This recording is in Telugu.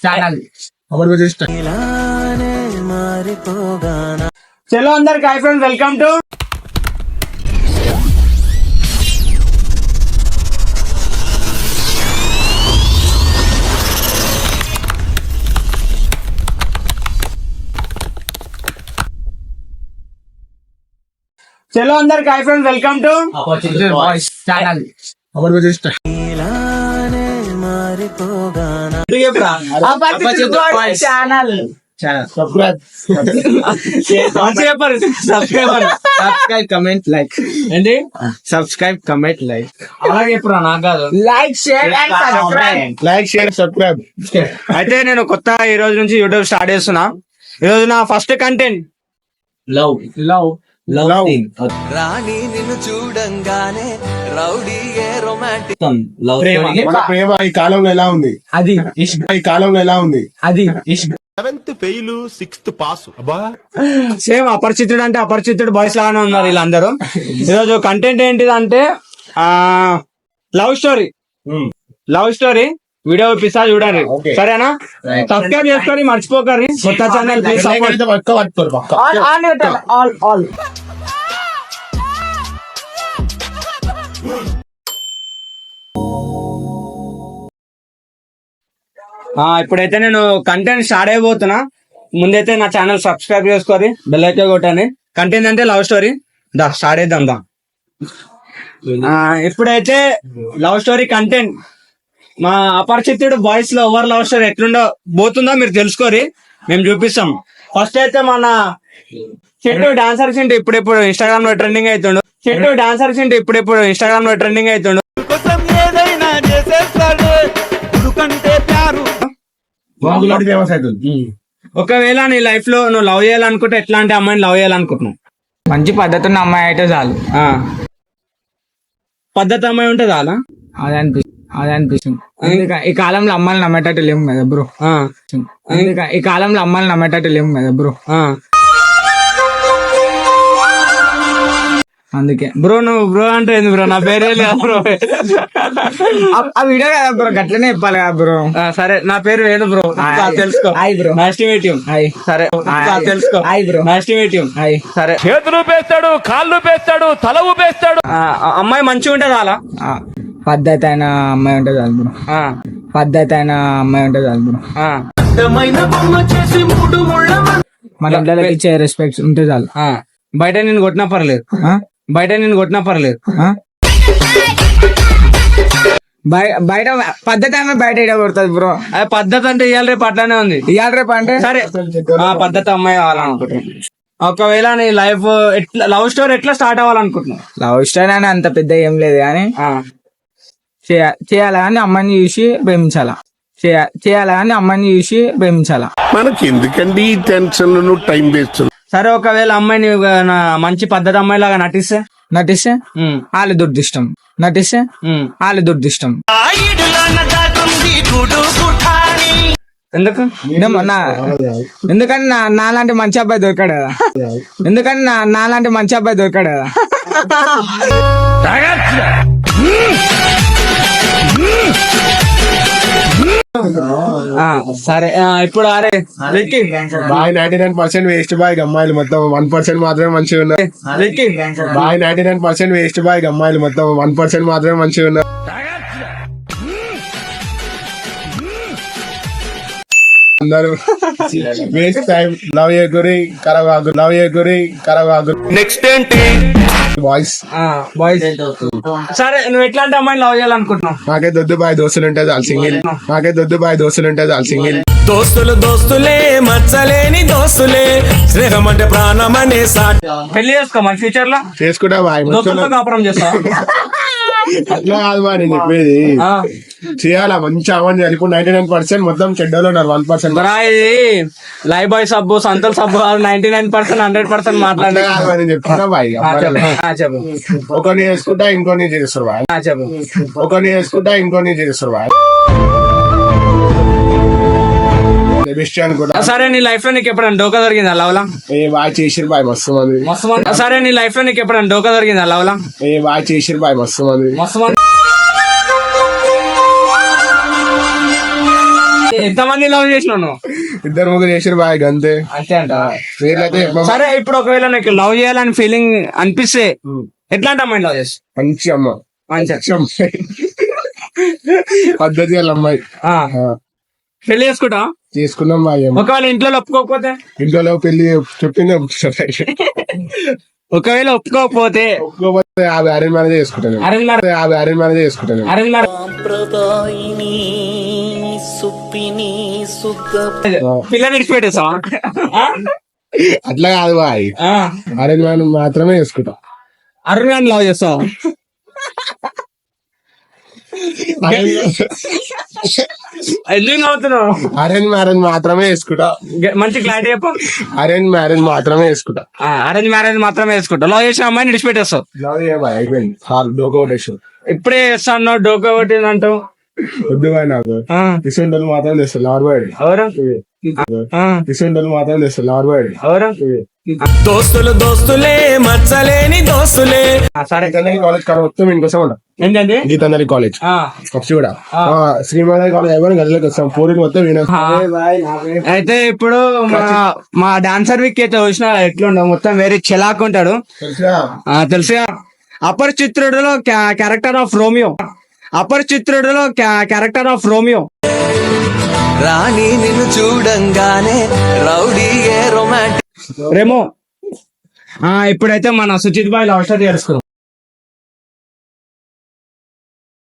ఛానల్ చలో అందరికి హై ఫ్రెండ్స్, వెల్కమ్ టు చలో అందరికి hi friends, welcome to channel channel subscribe comment like ఏంటి సబ్స్క్రైబ్ కమెంట్ లైక్ అలాగే ఇప్పుడు నాకు కాదు లైక్ షేర్ అండ్ సబ్స్క్రైబ్. అయితే నేను కొత్త ఈ రోజు నుంచి యూట్యూబ్ స్టార్ట్ చేస్తున్నా. ఈ రోజు నా ఫస్ట్ కంటెంట్ లవ్ రాణి నిన్ను చూడంగానే రౌడీ రొమాంటిక్ ప్రేమ ఈ కాలంలో ఎలా ఉంది? అది ఈ కాలంలో ఎలా ఉంది? అది 7th fail 6th pass. Same అపరిచితుడు అంటే అపరిచితుడు బాయ్స్ లాగానే ఉన్నారు వీళ్ళందరూ. ఈరోజు కంటెంట్ ఏంటిదంటే లవ్ స్టోరీ వీడియో పిస్తా చూడండి, సరేనా? సబ్స్క్రైబ్ చేసుకొని మర్చిపోకరి. కొత్త ఛానల్ ప్లీజ్ సపోర్ట్. ఆల్ ఇప్పుడైతే నేను కంటెంట్ స్టార్ట్ అయిపోతున్నా. ముందైతే నా ఛానల్ సబ్స్క్రైబ్ చేసుకొని బెల్ అయితే కొట్టండి. కంటెంట్ అంటే లవ్ స్టోరీ. స్టార్ట్ అయిద్దాం దా. ఇప్పుడైతే లవ్ స్టోరీ కంటెంట్ మా అపరిచితుడు బాయ్స్ లో ఓవర్ లవ్ స్టోరీ ఎట్లుండో పోతుందో మీరు తెలుసుకోరి, మేము చూపిస్తాం. ఫస్ట్ అయితే మన చెట్టు డాన్సర్ సింటి ఇప్పుడెప్పుడు ఇన్స్టాగ్రామ్ లో ట్రెండింగ్ అవుతుండు. ఒకవేళ నీ లైఫ్ లో నువ్వు లవ్ చేయాలనుకుంటే ఎట్లాంటి అమ్మాయిని లవ్ చేయాలనుకుంటున్నావు? మంచి పద్ధతి ఉన్న అమ్మాయి అయితే చాలు. పద్ధతి అమ్మాయి ఉంటే చాలా అదే అనిపిస్తుంది. ఈ కాలంలో అమ్మాయిలు నమ్మేటట్టు లేము కదా బ్రో. ఈ కాలంలో అమ్మాయిలు నమ్మేటట్టు లేము కదా బ్రో. అందుకే బ్రో నువ్వు బ్రో అంటే ఏంది బ్రో? నా పేరే లేదా బ్రో? ఆ వీడియో కదా బ్రో, గట్లనే చెప్పాలి కదా బ్రో. సరే నా పేరు వేణు బ్రో, తెలుసుకో. Hi bro. Nice to meet you. సరే తెలుసుకో. Hi bro. Nice to meet you. సరే చేతులు పేస్తాడు, కాళ్ళు పేస్తాడు, తల ఊపేస్తాడు. అమ్మాయి మంచిగా ఉంటే చాలా. పద్ధతి అయిన అమ్మాయి ఉంటే చాలు బ్రో. పద్ధతి అయిన అమ్మాయి ఉంటే చాలు బ్రో. మన ఇంట్లో ఇచ్చే రెస్పెక్ట్ ఉంటే చాలు. బయట నేను కొట్టినా పర్లేదు. బయట పద్ధతి ఆమె బయట ఇడ కొడుతుంది బ్రో. అదే పద్ధతి అంటే ఇవాళ రేపు అట్లానే ఉంది. ఇవాళ రేపు అంటే సరే పద్ధతి అమ్మాయి కావాలనుకుంటున్నాను. ఒకవేళ నీ లైఫ్ ఎట్లా లవ్ స్టోరీ ఎట్లా స్టార్ట్ అవ్వాలనుకుంటున్నావు? లవ్ స్టోరీ అని అంత పెద్ద ఏం లేదు కానీ చేయాలా అని అమ్మాయిని చూసి ప్రేమించాలా. మనకి ఎందుకండి టెన్షన్ టైం వేస్ట్? సరే ఒకవేళ అమ్మాయిని మంచి పద్ధతి అమ్మాయి లాగా నటిస్తే వాళ్ళ దుర్దిష్టం. ఎందుకు? ఎందుకని నాలాంటి మంచి అబ్బాయి దొరికాడు కదా. సరే ఇప్పుడు అరే బాయ్ 99% వేస్ట్ బాయ్, అమ్మాయిలు మొత్తం 1% మాత్రమే మంచిగా ఉన్నారు. బాయ్ 99% వేస్ట్ బాయ్, అమ్మాయిలు మొత్తం 1% మాత్రమే మంచిగా ఉన్నారు. అందరూ వేస్ట్ టైం. లవ్ చేయకురి, ఖరాబ్ ఆగురి. నెక్స్ట్ ఏంటి? బాయ్స్ సరే నువ్వు ఎట్లాంటి అమ్మాయిని లవ్ చేయాలనుకుంటున్నావు? నాకే దొద్దు బాయ్ దోస్తులు ఉంటే చాలు సింగిల్. దోస్తులే మచ్చలేని దోస్తులే, స్నేహం అంటే ప్రాణం అనే సాటి. పెళ్లి చేసుకో మన ఫ్యూచర్ లో చేసుకుంటా బాయ్. కాపురం చేస్తా అట్లా కాదు బాయ్ నేను చెప్పేది. చేయాలా మంచి అవ్వండి. ఇప్పుడు 99% మొత్తం చెడ్డలో ఉన్నారు, 1%. లైవ్ బాయ్ సబ్బు సంతల్ సబ్బు 99% 100% మాట్లాడే నేను చెప్తున్నా బాయ్. చెప్పు. ఒకరిని చేసుకుంటా ఇంకొన్ని చేస్తారు బాయ్. సరే నీ లైఫ్ లో నీకు ఎప్పుడైనా డోకా దొరికిందా లవ్లా? బాయ్ చేసిరు బాయ్ మస్తు మంది. సరే నీ లైఫ్ లో నీకు ఎప్పుడైనా డోకా దొరికిందా లవ్లా? బాయ్ చేసిరు బాయ్ మస్తు మంది. ఎంతమంది లవ్ చేసినావు నువ్వు? ఇద్దరు ముగ్గురు చేసారు బాయ్ అంతే. అంతే అంట. వీళ్ళైతే సరే ఇప్పుడు ఒకవేళ నీకు లవ్ చేయాలని ఫీలింగ్ అనిపిస్తే ఎట్లాంటి అమ్మాయిని లవ్ చేస్తావు? మంచి అమ్మ, మంచి మంచి అమ్మాయి, పద్ధతి వాళ్ళ అమ్మాయి. ఆ. పెళ్లి చేసుకుంటా? చేసుకున్నాం బాయ్. ఒకవేళ ఇంట్లో ఒప్పుకోకపోతే? ఇంట్లో పెళ్లి చెప్పిందే ఒకవేళ ఒప్పుకోకపోతే ఒప్పుకోకపోతే 50 అరేంజ్ మ్యారేజ్ చేసుకుంటాను. 50 అరేంజ్ మ్యారేజ్ చేసుకుంటాను. పిల్లని ఇడిచిపెట్టేసావా? అట్లా కాదు బాయ్, అరేంజ్ మ్యారేజ్ మాత్రమే చేసుకుంటాం. అరుణ్ గారిని లవ్ చేస్తావు? ఎందుకు నవ్వుతున్నావు? అరేంజ్ మ్యారేజ్ మాత్రమే వేసుకుంటా. మంచి క్లారిటీ చెప్పు. అరేంజ్ మ్యారేజ్ మాత్రమే వేసుకుంటా. అరేంజ్ మ్యారేజ్ మాత్రమే వేసుకుంటా. లవ్ చేసిన అమ్మాయిని విడిచిపెట్టేస్తావు? లవ్ చేయబాయ్, అయిపోయింది. డోకా కొట్టేసావు. ఇప్పుడే చేస్తా అన్నావు, డోకా కొట్టింది అంటావు. వద్దు బాయ్, నాకు ఇసొంటోళ్ళు మాత్రం తెస్తారు. లవర్ బాయ్ ఎవరు? ఇసొంటోళ్ళు మాత్రం తెస్తారు. లవర్ బాయ్ ఎవరు? దోస్తులు దోస్తులే మచ్చలేని దోస్తులే. సరే, కాలేజ్ కాడ మొత్తం ఇంకోసం ఉంటా. ఏంటండి? గీతాంజలి కాలేజ్ ఫస్ట్ కూడా శ్రీమాధవి కాలేజ్ అయిపోయిన గదిలోకి వస్తాం. పూరి మొత్తం అయితే ఇప్పుడు మా డాన్సర్ వీక్ అయితే చూసిన ఎట్లుండవు, మొత్తం వేరే చెలాక్ ఉంటాడు. తెలుసుగా. అపరిచిత్రుడిలో క్యారెక్టర్ ఆఫ్ రోమియో. అపరిచిత్రుడిలో క్యారెక్టర్ ఆఫ్ రోమియో. రాణి నిన్ను చూడంగానే రౌడీ ఏ రొమాంటిక్ రేమో. ఇప్పుడైతే మన సుచిత్ బాయ్ లవ్ స్టోరీ తెలుసుకున్నాం.